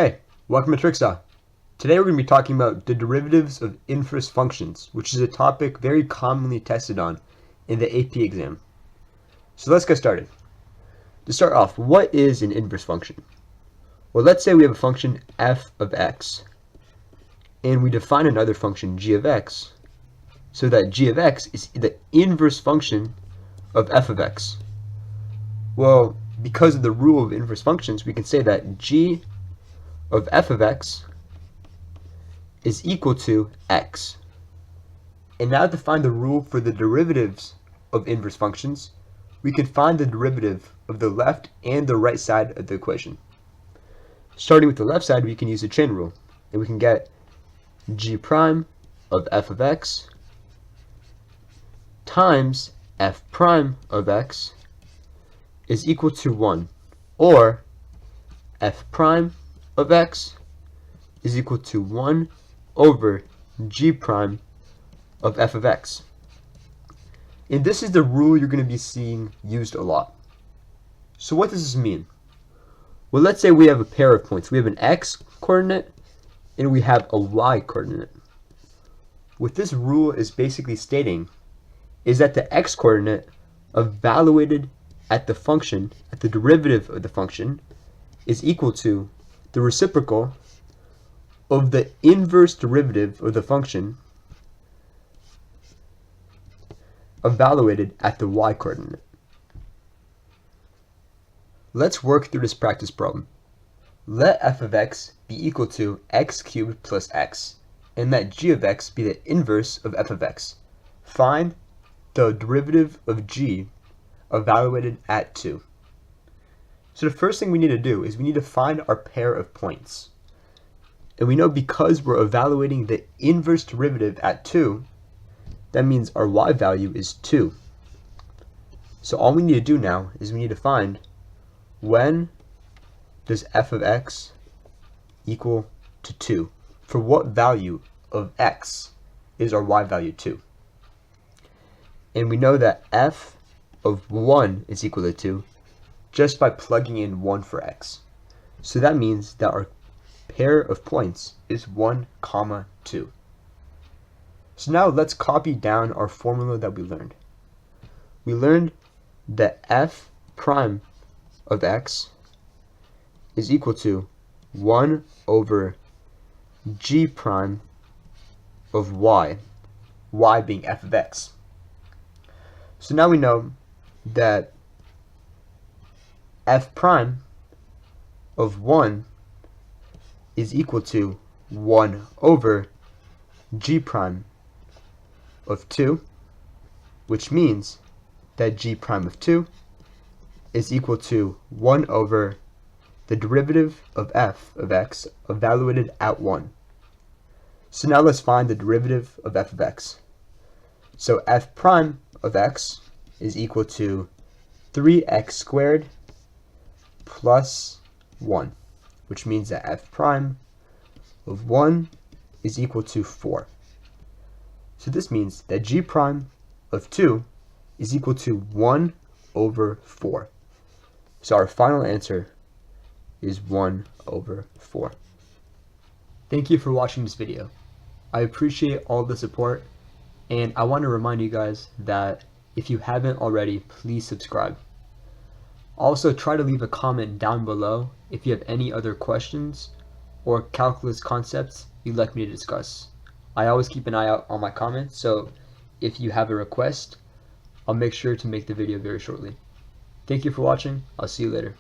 Hey, welcome to Trickstyle. Today we're going to be talking about the derivatives of inverse functions, which is a topic very commonly tested on in the AP exam. So let's get started. To start off, what is an inverse function? Well, let's say we have a function f of x, and we define another function g of x, so that g of x is the inverse function of f of x. Well, because of the rule of inverse functions, we can say that g of f of x is equal to x. And now to find the rule for the derivatives of inverse functions, we can find the derivative of the left and the right side of the equation. Starting with the left side, we can use the chain rule, and we can get g prime of f of x times f prime of x is equal to 1, or f prime of x is equal to 1 over g prime of f of x. And this is the rule you're going to be seeing used a lot. So what does this mean? Well, let's say we have a pair of points. We have an x coordinate and we have a y coordinate. What this rule is basically stating is that the x coordinate evaluated at the function, at the derivative of the function, is equal to the reciprocal of the inverse derivative of the function evaluated at the y coordinate. Let's work through this practice problem. Let f of x be equal to x cubed plus x, and let g of x be the inverse of f of x. Find the derivative of g evaluated at 2. So the first thing we need to do is we need to find our pair of points. And we know because we're evaluating the inverse derivative at 2, that means our y value is 2. So all we need to do now is we need to find when does f of x equal to 2? For what value of x is our y value 2? And we know that f of 1 is equal to 2 just by plugging in 1 for x. So that means that our pair of points is 1, 2. So now let's copy down our formula that we learned. We learned that f prime of x is equal to 1 over g prime of y being f of x. So now we know that f prime of 1 is equal to 1 over g prime of 2, which means that g prime of 2 is equal to 1 over the derivative of f of x evaluated at 1. So now let's find the derivative of f of x. So f prime of x is equal to 3x squared plus 1, which means that f prime of 1 is equal to 4. So this means that g prime of 2 is equal to 1 over 4. So our final answer is 1 over 4. Thank you for watching this video. I appreciate all the support, and I want to remind you guys that if you haven't already, please subscribe. Also, try to leave a comment down below if you have any other questions or calculus concepts you'd like me to discuss. I always keep an eye out on my comments, so if you have a request, I'll make sure to make the video very shortly. Thank you for watching. I'll see you later.